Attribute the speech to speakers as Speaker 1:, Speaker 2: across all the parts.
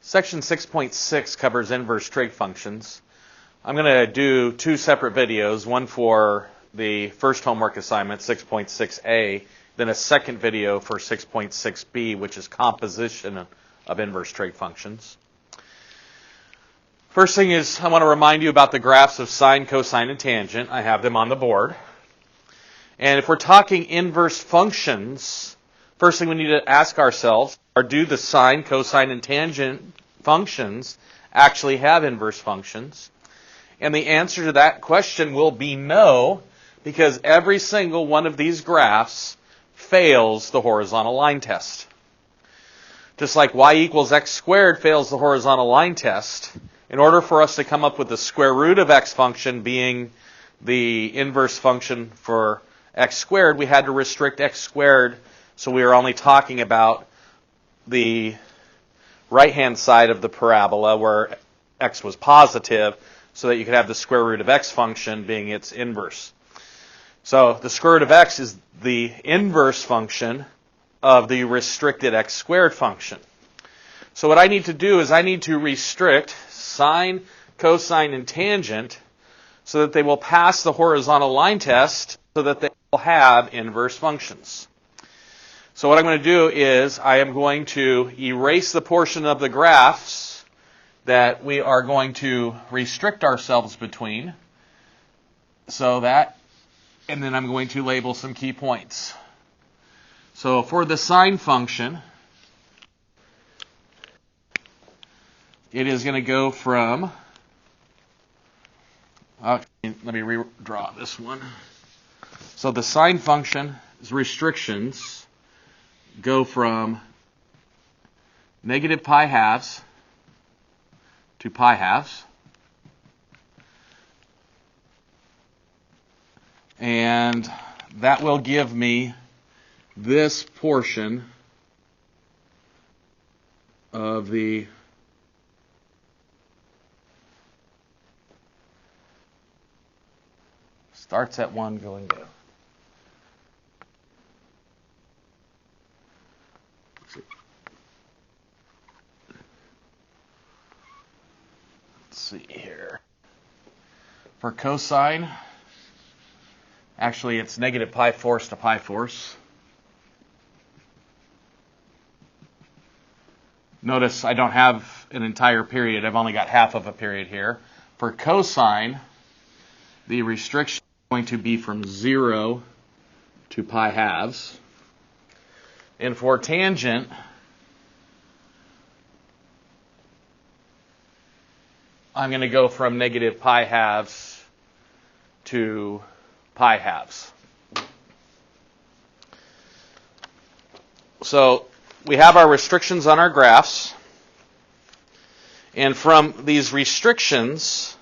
Speaker 1: Section 6.6 covers inverse trig functions. I'm going to do two separate videos, one for the first homework assignment, 6.6a, then a second video for 6.6b, which is composition of inverse trig functions. First thing is I want to remind you about the graphs of sine, cosine, and tangent. I have them on the board. And if we're talking inverse functions, first thing we need to ask ourselves are, do the sine, cosine, and tangent functions actually have inverse functions? And the answer to that question will be no, because every single one of these graphs fails the horizontal line test. Just like y equals x squared fails the horizontal line test, in order for us to come up with the square root of x function being the inverse function for x squared, we had to restrict x squared, so we were only talking about the right-hand side of the parabola where x was positive, so that you could have the square root of x function being its inverse. So the square root of x is the inverse function of the restricted x squared function. So what I need to do is I need to restrict sine, cosine, and tangent so that they will pass the horizontal line test so that they will have inverse functions. So what I'm going to do is I am going to erase the portion of the graphs that we are going to restrict ourselves between, so that, and then I'm going to label some key points. So for the sine function, it is going to go from, let me redraw this one. So the sine function's restrictions go from negative pi halves to pi halves. And that will give me this portion of the starts at 1 going down. Let's see here. For cosine, actually it's negative pi fourths to pi fourths. Notice I don't have an entire period. I've only got half of a period here. For cosine, the restriction is going to be from 0 to pi halves. And for tangent, I'm going to go from negative pi halves to pi halves. So we have our restrictions on our graphs. And from these restrictions,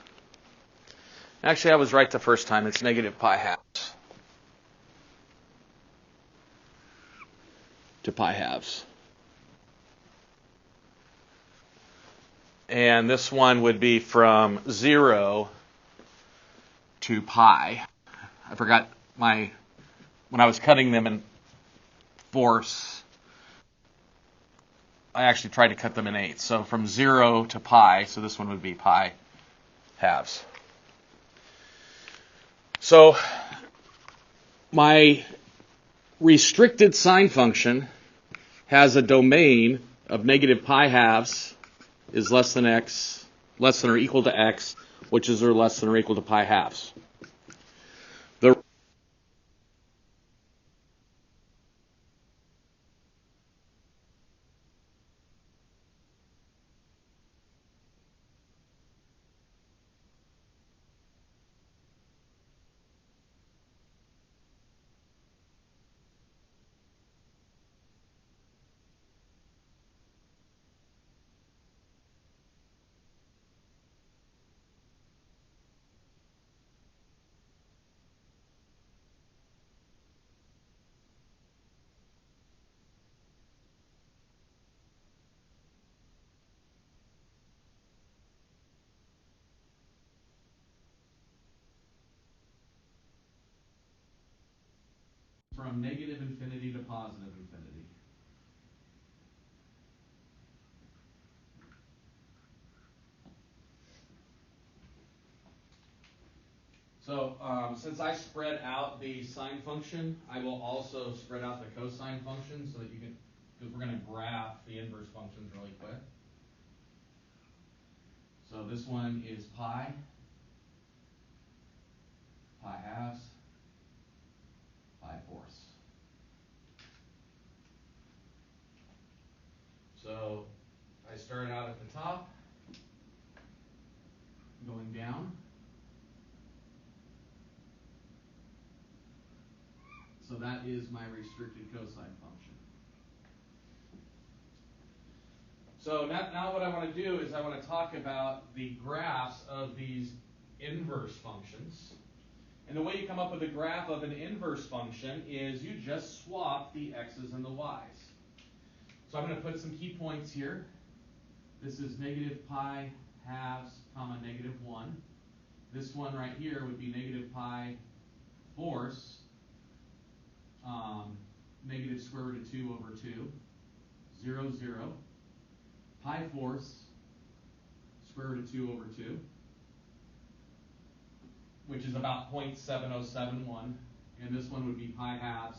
Speaker 1: actually I was right the first time, it's negative pi halves to pi halves. And this one would be from 0 to pi. I forgot when I was cutting them in fourths, I actually tried to cut them in eighths. So from 0 to pi, so this one would be pi halves. So my restricted sine function has a domain of negative pi halves is less than or equal to x, which is less than or equal to pi halves. The from negative infinity to positive infinity. So since I spread out the sine function, I will also spread out the cosine function so that you can, because we're going to graph the inverse functions really quick. So this one is pi halves, pi fourths. So I start out at the top, going down. So that is my restricted cosine function. So now what I want to do is I want to talk about the graphs of these inverse functions. And the way you come up with a graph of an inverse function is you just swap the x's and the y's. So I'm going to put some key points here. This is negative pi halves, comma, negative 1. This one right here would be negative pi fourths, negative square root of 2 over 2, 0, 0. Pi fourths, square root of 2 over 2, which is about 0.7071. And this one would be pi halves,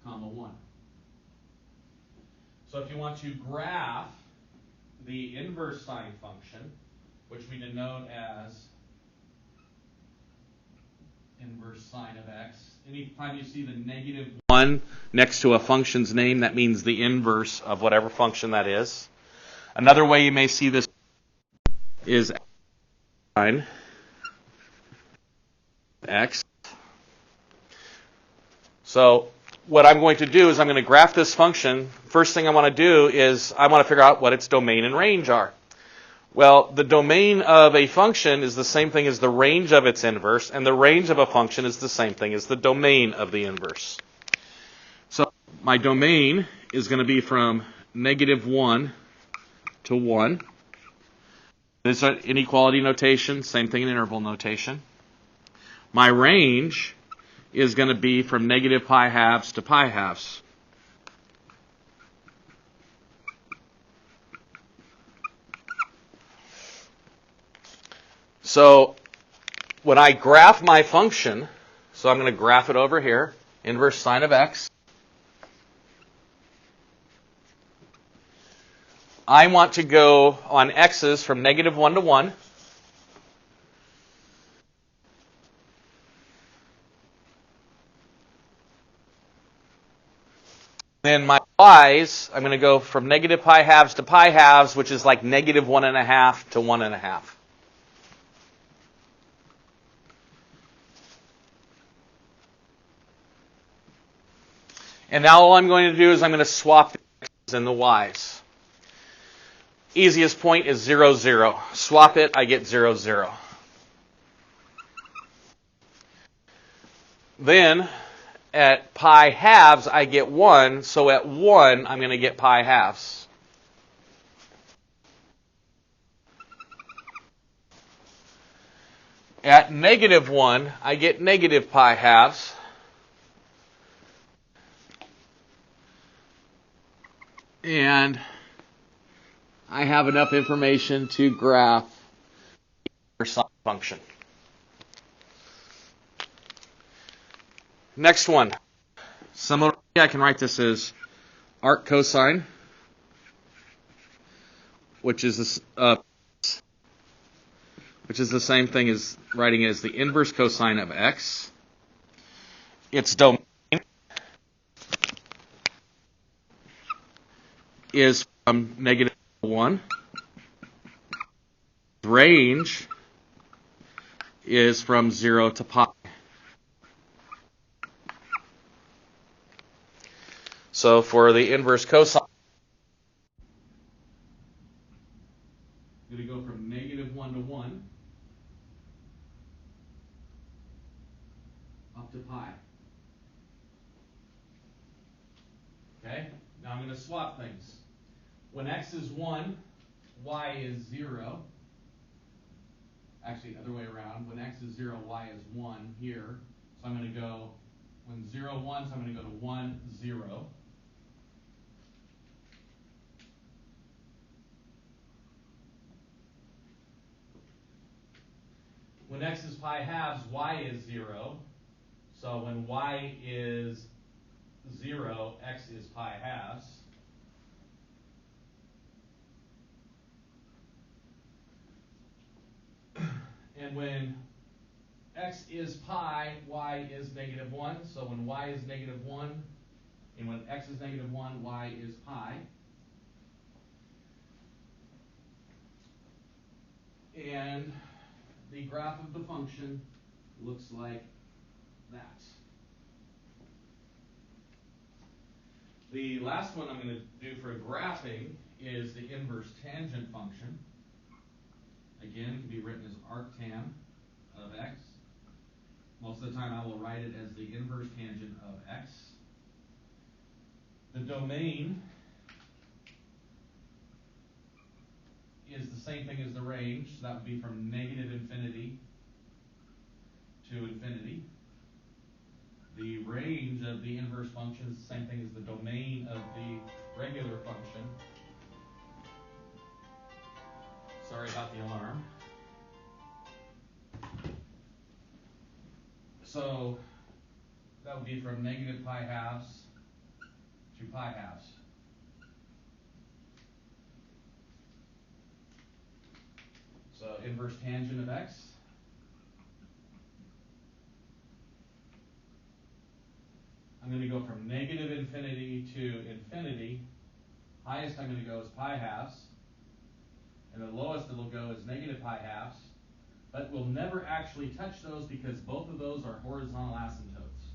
Speaker 1: comma, 1. So if you want to graph the inverse sine function, which we denote as inverse sine of x, anytime you see the negative 1 next to a function's name, that means the inverse of whatever function that is. Another way you may see this is sine x. So what I'm going to do is I'm going to graph this function. First thing I want to do is I want to figure out what its domain and range are. Well, the domain of a function is the same thing as the range of its inverse, and the range of a function is the same thing as the domain of the inverse. So my domain is going to be from negative 1 to 1. This is inequality notation, same thing in interval notation. My range is going to be from negative pi halves to pi halves. So when I graph my function, so I'm going to graph it over here, inverse sine of x. I want to go on x's from negative 1 to 1. Then my y's, I'm going to go from negative pi halves to pi halves, which is like negative 1.5 to 1.5. And now all I'm going to do is I'm going to swap the x's and the y's. Easiest point is 0, 0. Swap it, I get 0, 0. Then at pi halves, I get 1. So at 1, I'm going to get pi halves. At negative 1, I get negative pi halves. And I have enough information to graph the sine function. Next one. Similarly, I can write this as arc cosine, which is the same thing as writing it as the inverse cosine of x. Its domain is from negative 1. Range is from 0 to pi. So for the inverse cosine, I'm going to go from negative 1 to 1 up to pi. Okay? Now I'm going to swap things. When x is 1, y is 0. Actually, other way around. When x is 0, y is 1 here. So I'm going to go, when 0, 1, so I'm going to go to 1, 0. When x is pi halves, y is 0. So when y is 0, x is pi halves. And when x is pi, y is negative 1. So when y is negative 1, and when x is negative 1, y is pi. And the graph of the function looks like that. The last one I'm going to do for graphing is the inverse tangent function. Again, it can be written as arctan of x. Most of the time I will write it as the inverse tangent of x. The domain is the same thing as the range. So that would be from negative infinity to infinity. The range of the inverse function is the same thing as the domain of the regular function. Sorry about the alarm. So that would be from negative pi halves to pi halves. So inverse tangent of x. I'm going to go from negative infinity to infinity. Highest I'm going to go is pi halves. And the lowest it'll go is negative pi halves. But we'll never actually touch those because both of those are horizontal asymptotes.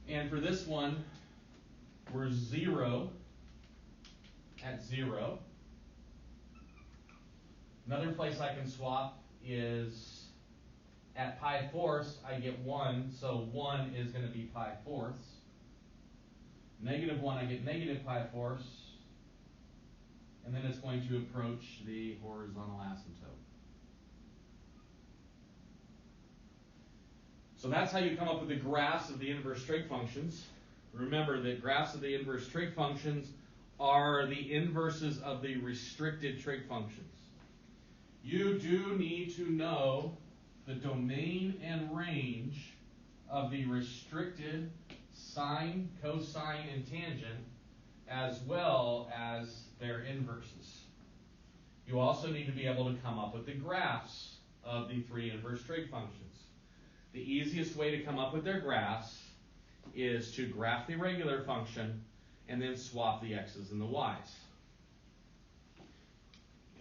Speaker 1: And for this one, we're 0 at 0. Another place I can swap is at pi fourths, I get 1, so 1 is going to be pi fourths. Negative 1, I get negative pi fourths. And then it's going to approach the horizontal asymptote. So that's how you come up with the graphs of the inverse trig functions. Remember that graphs of the inverse trig functions are the inverses of the restricted trig functions. You do need to know the domain and range of the restricted sine, cosine, and tangent, as well as their inverses. You also need to be able to come up with the graphs of the three inverse trig functions. The easiest way to come up with their graphs is to graph the regular function and then swap the x's and the y's.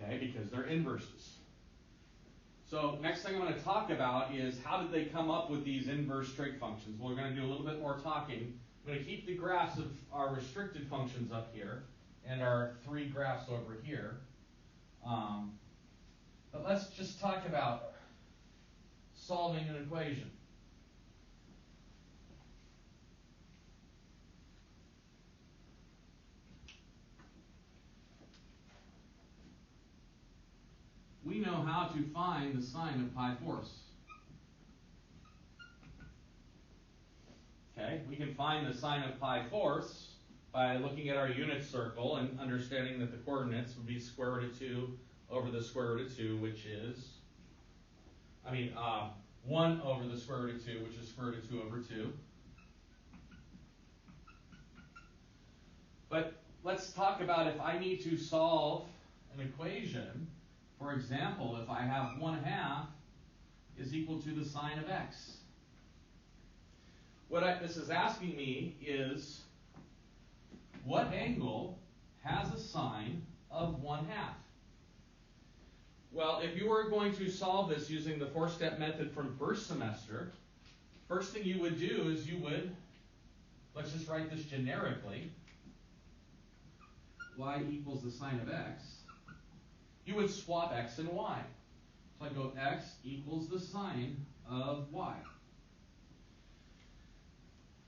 Speaker 1: Okay, because they're inverses. So next thing I'm going to talk about is how did they come up with these inverse trig functions. Well, we're going to do a little bit more talking. I'm going to keep the graphs of our restricted functions up here and our three graphs over here. But let's just talk about solving an equation. We know how to find the sine of pi fourths. Okay, we can find the sine of pi fourths by looking at our unit circle and understanding that the coordinates would be square root of 2 over the square root of 2, which is, 1 over the square root of 2, which is square root of 2 over 2. But let's talk about if I need to solve an equation. For example, if I have 1/2 is equal to the sine of x. What this is asking me is, what angle has a sine of 1/2? Well, if you were going to solve this using the 4-step method from first semester, first thing you would do is you would, let's just write this generically, y equals the sine of x. You would swap x and y. So I go x equals the sine of y.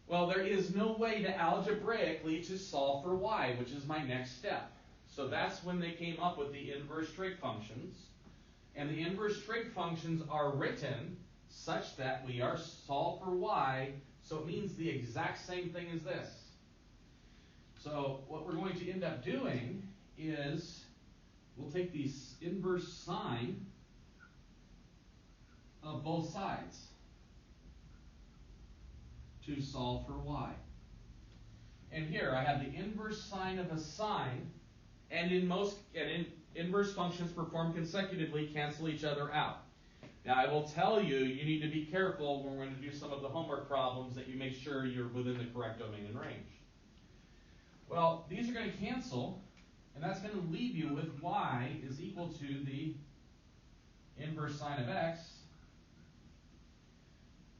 Speaker 1: Well, there is no way to algebraically to solve for y, which is my next step. So that's when they came up with the inverse trig functions. And the inverse trig functions are written such that we are solved for y, so it means the exact same thing as this. So what we're going to end up doing is we'll take the inverse sine of both sides to solve for y. And here I have the inverse sine of a sine, and inverse functions performed consecutively cancel each other out. Now I will tell you, you need to be careful when we're going to do some of the homework problems that you make sure you're within the correct domain and range. Well, these are going to cancel, and that's going to leave you with y is equal to the inverse sine of x,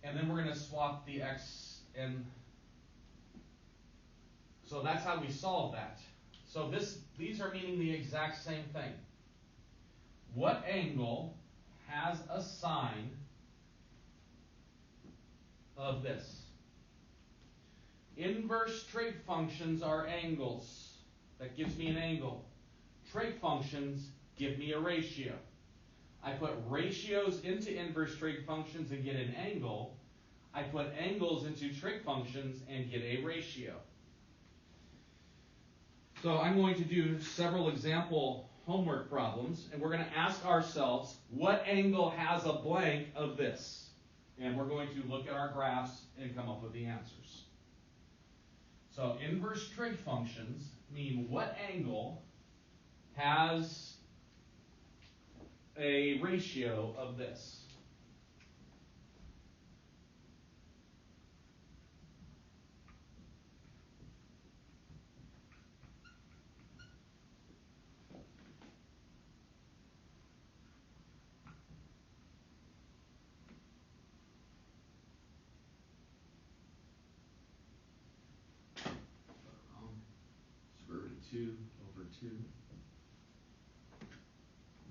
Speaker 1: and then we're going to swap the x, and so that's how we solve that. So these are meaning the exact same thing. What angle has a sine of this? Inverse trig functions are angles. That gives me an angle. Trig functions give me a ratio. I put ratios into inverse trig functions and get an angle. I put angles into trig functions and get a ratio. So I'm going to do several example homework problems, and we're going to ask ourselves, what angle has a blank of this? And we're going to look at our graphs and come up with the answers. So inverse trig functions mean what angle has a ratio of this? Square root of 2 over 2.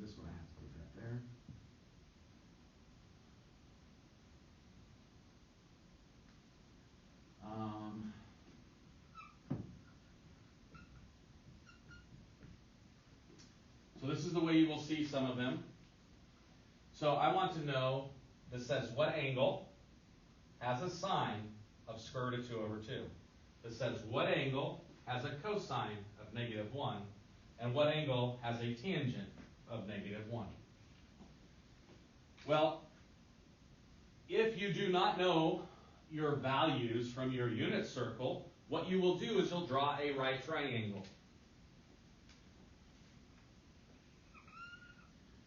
Speaker 1: This one I have to put that there. So this is the way you will see some of them. So I want to know, this says what angle has a sine of square root of 2 over 2. This says what angle has a cosine of -1, and what angle has a tangent of -1. Well, if you do not know your values from your unit circle, what you will do is you'll draw a right triangle.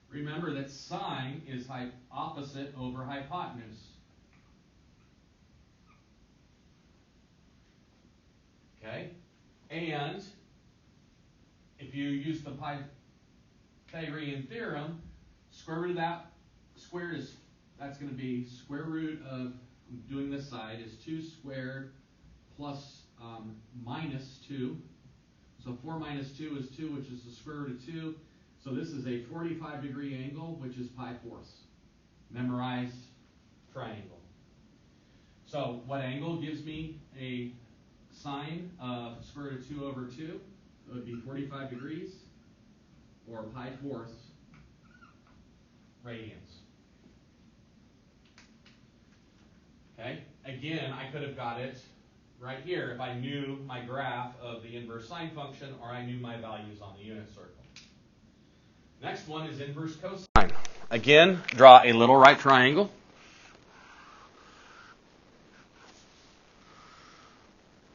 Speaker 1: Remember that sine is opposite over hypotenuse. Okay? And if you use the Pythagorean theorem, square root of that squared is, that's going to be square root of, doing this side, is 2 squared plus minus 2. So 4 minus 2 is 2, which is the square root of 2. So this is a 45-degree angle, which is pi fourths. Memorize triangle. So what angle gives me a sine of square root of 2 over 2? It would be 45 degrees, or pi fourths radians. Okay? Again, I could have got it right here if I knew my graph of the inverse sine function, or I knew my values on the unit circle. Next one is inverse cosine. Again, draw a little right triangle.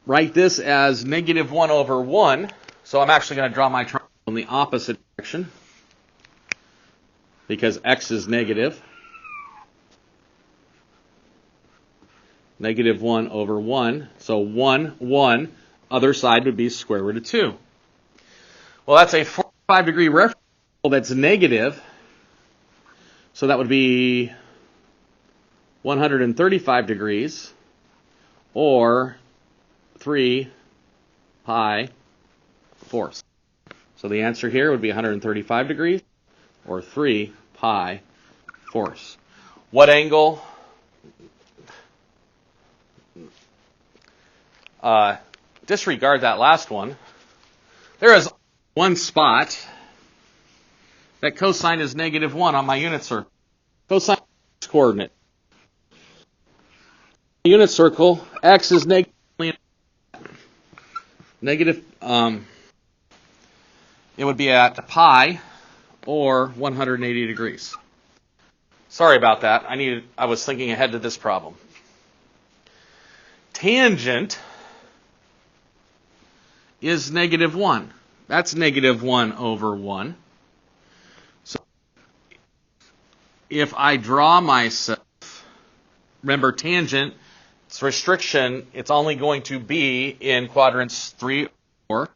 Speaker 1: Write this as -1 over 1. So I'm actually going to draw my triangle in the opposite direction because x is negative. -1 over 1. So 1, 1. Other side would be square root of 2. Well, that's a 45-degree reference that's negative. So that would be 135 degrees, or 3 pi fourths. So the answer here would be 135 degrees, or 3 pi fourths. What angle? Disregard that last one. There is one spot that cosine is -1 on my unit circle. Cosine is coordinate. Unit circle, x is negative. It would be at pi or 180 degrees. Sorry about that. I was thinking ahead to this problem. Tangent is -1. That's -1 over 1. So if I draw myself, remember tangent, its restriction, it's only going to be in quadrants 3 or 4.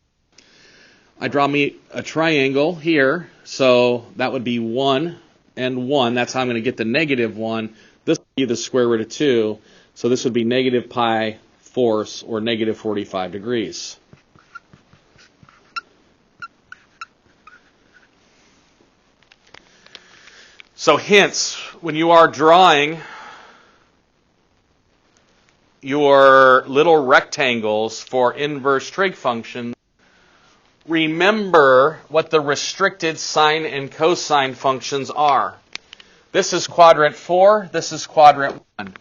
Speaker 1: I draw me a triangle here, so that would be 1 and 1. That's how I'm going to get the -1. This would be the square root of 2. So this would be -pi4 or -45 degrees. So hence, when you are drawing your little rectangles for inverse trig functions, remember what the restricted sine and cosine functions are. This is quadrant 4, this is quadrant 1.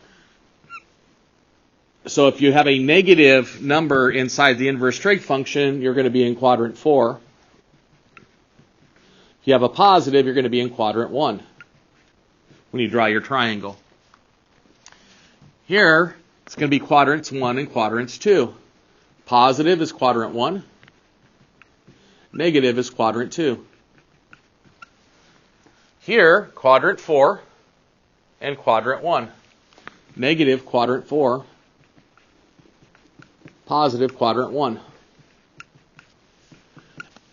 Speaker 1: So if you have a negative number inside the inverse trig function, you're going to be in quadrant 4. If you have a positive, you're going to be in quadrant 1 when you draw your triangle. Here, it's going to be quadrants 1 and quadrants 2. Positive is quadrant 1. Negative is quadrant 2. Here, quadrant 4 and quadrant 1. Negative quadrant 4. Positive quadrant 1.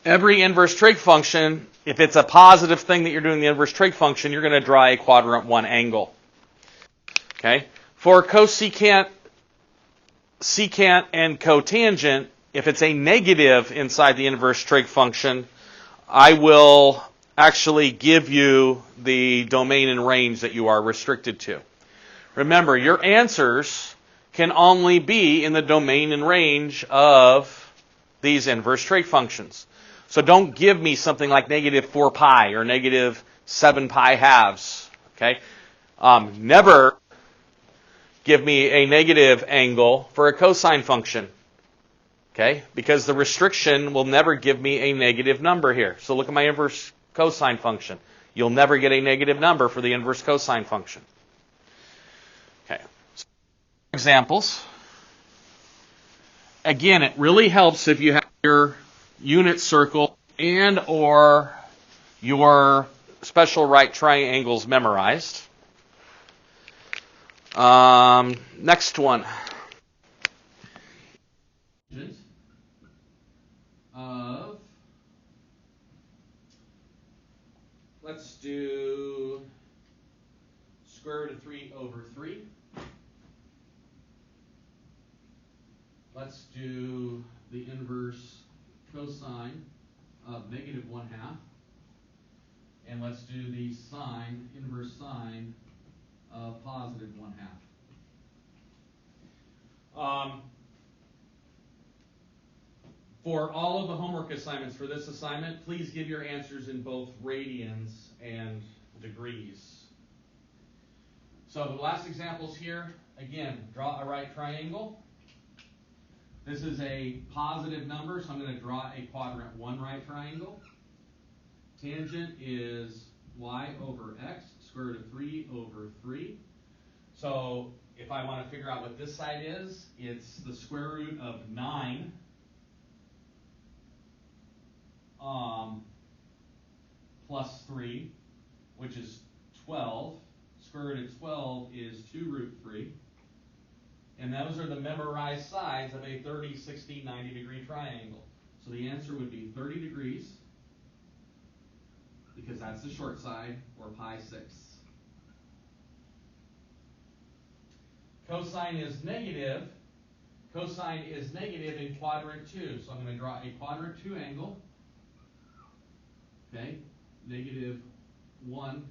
Speaker 1: Every inverse trig function, if it's a positive thing that you're doing the inverse trig function, you're going to draw a quadrant 1 angle. Okay? For cosecant, secant, and cotangent, if it's a negative inside the inverse trig function, I will actually give you the domain and range that you are restricted to. Remember, your answers can only be in the domain and range of these inverse trig functions. So don't give me something like -4 pi or -7 pi halves. Okay? Never give me a negative angle for a cosine function. Okay? Because the restriction will never give me a negative number here. So look at my inverse cosine function. You'll never get a negative number for the inverse cosine function. Okay. So, examples. Again, it really helps if you have your unit circle and or your special right triangles memorized. Next one. Let's do square root of 3 over 3. Let's do the inverse cosine of -1/2. And let's do the sine, inverse sine of +1/2. For all of the homework assignments for this assignment, please give your answers in both radians and degrees. So the last examples here, again, draw a right triangle. This is a positive number, so I'm going to draw a quadrant 1 right triangle. Tangent is y over x, square root of 3 over 3. So if I want to figure out what this side is, it's the square root of 9 plus 3, which is 12. Square root of 12 is 2 root 3. And those are the memorized sides of a 30, 60, 90 degree triangle. So the answer would be 30 degrees, because that's the short side, or pi6. Cosine is negative. Cosine is negative in quadrant 2. So I'm going to draw a quadrant 2 angle. Okay, -1,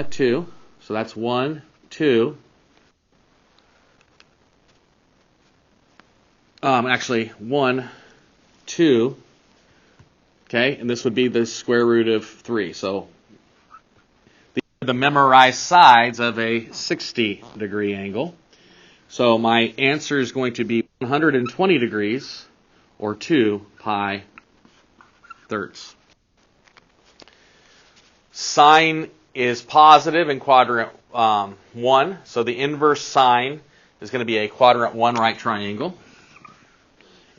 Speaker 1: 2. So that's 1, 2. Actually, 1, 2. Okay, and this would be the square root of 3. So these are the memorized sides of a 60 degree angle. So my answer is going to be 120 degrees, or 2 pi thirds. Sine is positive in quadrant 1, so the inverse sine is going to be a quadrant 1 right triangle.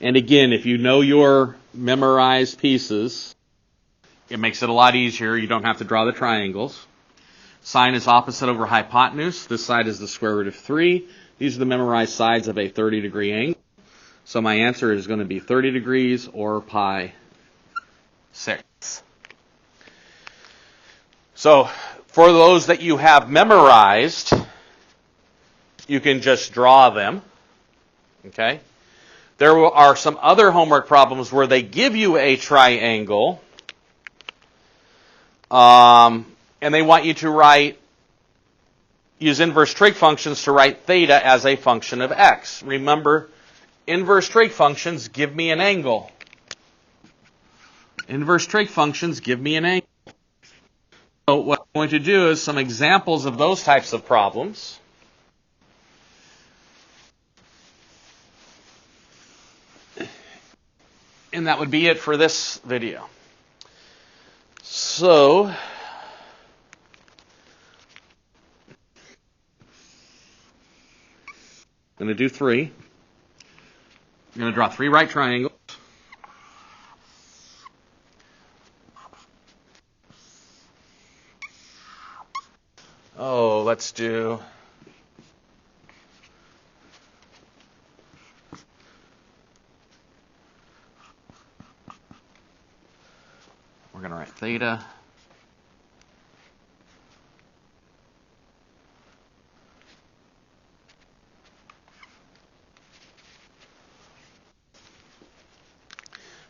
Speaker 1: And again, if you know your memorized pieces, it makes it a lot easier. You don't have to draw the triangles. Sine is opposite over hypotenuse. This side is the square root of 3. These are the memorized sides of a 30-degree angle. So my answer is going to be 30 degrees or pi 6. So for those that you have memorized, you can just draw them. Okay? There are some other homework problems where they give you a triangle, and they want you to use inverse trig functions to write theta as a function of x. Remember, inverse trig functions give me an angle. Inverse trig functions give me an angle. So what I'm going to do is some examples of those types of problems. And that would be it for this video. So, I'm going to do 3. I'm going to draw 3 right triangles. Oh, let's do... We're going to write theta.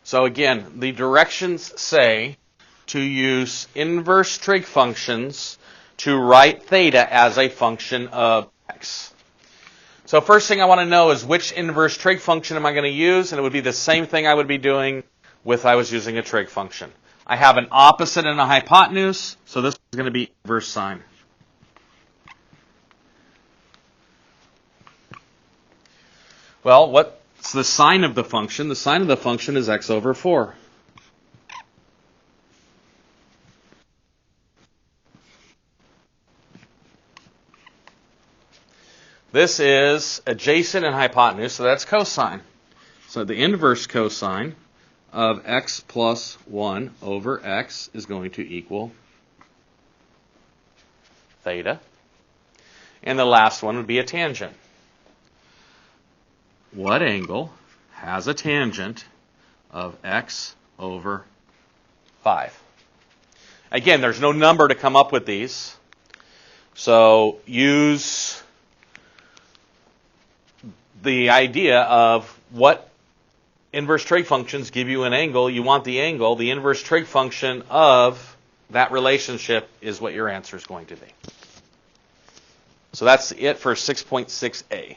Speaker 1: So again, the directions say to use inverse trig functions to write theta as a function of x. So first thing I want to know is which inverse trig function am I going to use, and it would be the same thing I would be doing if I was using a trig function. I have an opposite and a hypotenuse, so this is going to be inverse sine. Well, what's the sine of the function? The sine of the function is x over 4. This is adjacent and hypotenuse, so that's cosine. So the inverse cosine of x plus 1 over x is going to equal theta. And the last one would be a tangent. What angle has a tangent of x over 5? Again, there's no number to come up with these. So use the idea of what inverse trig functions give you an angle. You want the angle. The inverse trig function of that relationship is what your answer is going to be. So that's it for 6.6a.